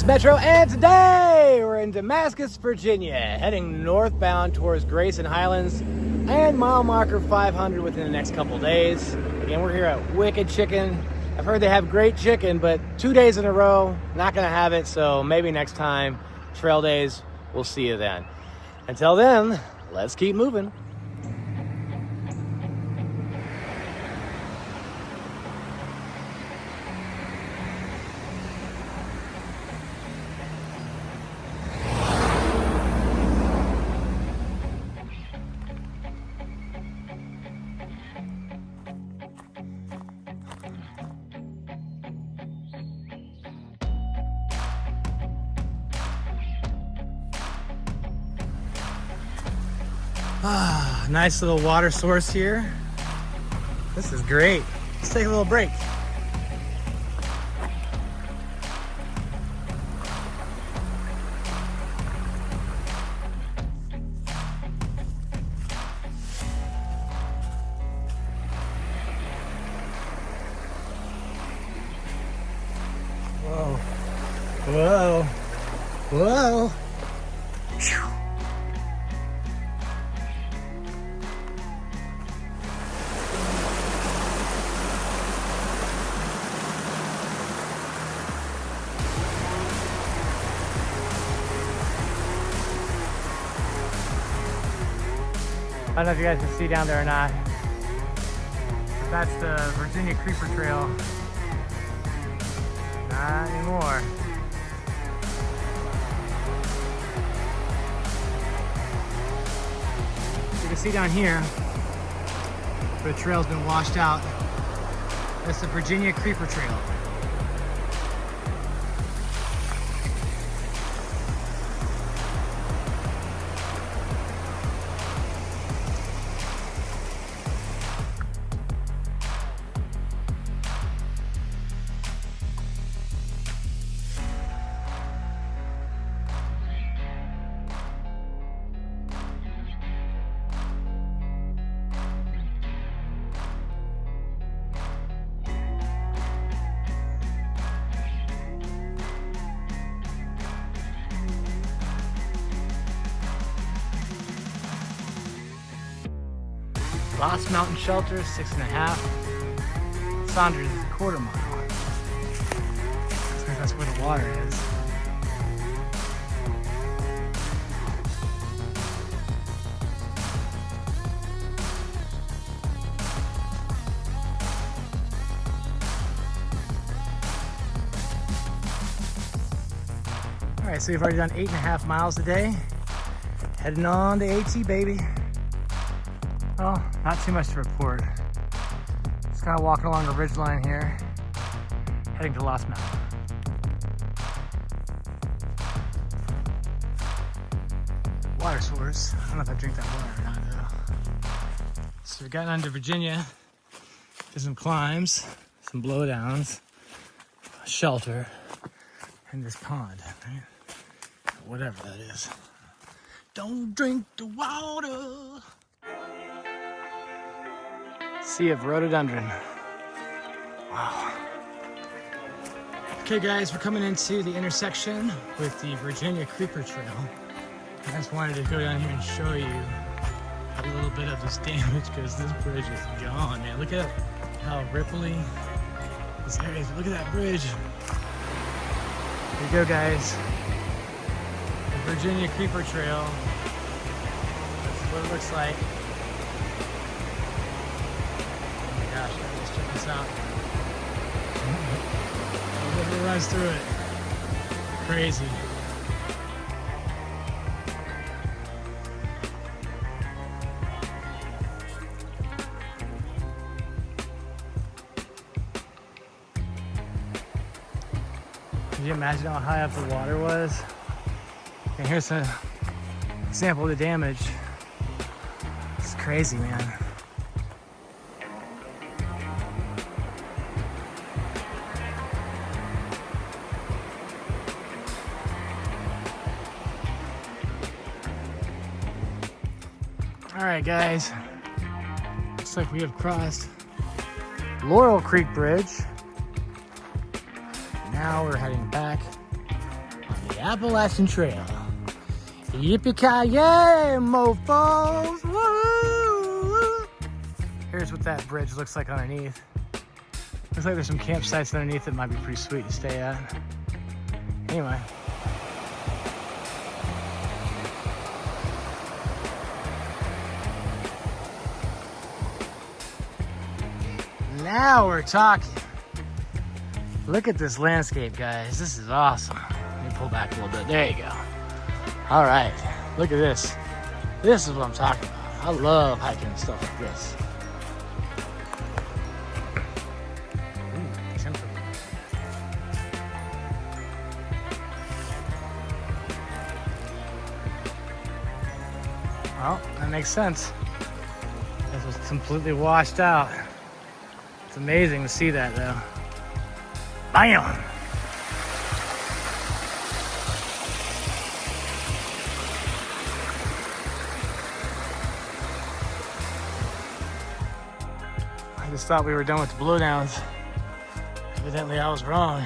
Metro, and today we're in Damascus, Virginia, heading northbound towards Grayson Highlands and mile marker 500 within the next couple days. Again, we're here at Wicked Chicken. I've heard they have great chicken, but 2 days in a row, not gonna have it, so maybe next time, trail days, we'll see you then. Until then, let's keep moving. Nice little water source here. This is great. Let's take a little break. Whoa. Whoa. Whoa. I don't know if you guys can see down there or not, but that's the Virginia Creeper Trail. Not anymore. You can see down here, where the trail's been washed out. That's the Virginia Creeper Trail. Lost Mountain Shelter, 6.5. Saunders is a 1/4 mile. I think that's where the water is. All right, so we've already done 8.5 miles today. Heading on to AT, baby. Well, not too much to report. Just kind of walking along the ridge line here, heading to Lost Mountain. Water source. I don't know if I drink that water or not though. So we've gotten onto Virginia. There's some climbs, some blowdowns, a shelter, and this pond, right? Whatever that is. Don't drink the water. Sea of rhododendron. Wow. Okay guys, we're coming into the intersection with the Virginia Creeper Trail. I just wanted to go down here and show you a little bit of this damage because this bridge is gone, man. Look at how ripply this area is. Look at that bridge. Here you go guys. The Virginia Creeper Trail. That's what it looks like. Gosh, let's check this out. The river runs through it. Crazy. Can you imagine how high up the water was? And here's an example of the damage. It's crazy, man. All right, guys, looks like we have crossed Laurel Creek Bridge. Now we're heading back Appalachian Trail. Yippee-ki-yay, mofos! Woo! Here's what that bridge looks like underneath. Looks like there's some campsites underneath that might be pretty sweet to stay at. Anyway. Now we're talking. Look at this landscape, guys. This is awesome. Let me pull back a little bit. There you go. All right. Look at this. This is what I'm talking about. I love hiking and stuff like this. Ooh, temper. Well, that makes sense. This was completely washed out. It's amazing to see that, though. Bam! I just thought we were done with the blowdowns. Evidently, I was wrong.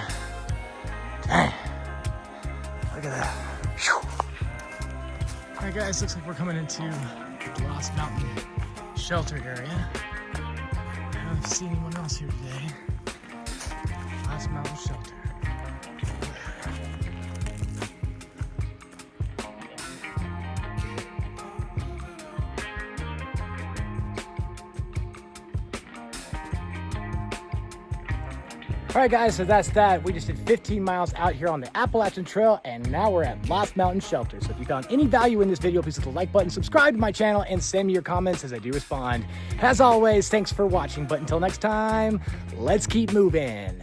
Dang. Look at that. All right, guys, looks like we're coming into the Lost Mountain shelter area. I haven't seen anyone else here today. Lost Mountain shelter. All right, guys, so that's that. We just did 15 miles out here on the Appalachian Trail, and now we're at Lost Mountain Shelter. So if you found any value in this video, please hit the like button, subscribe to my channel, and send me your comments as I do respond. As always, thanks for watching, but until next time, let's keep moving.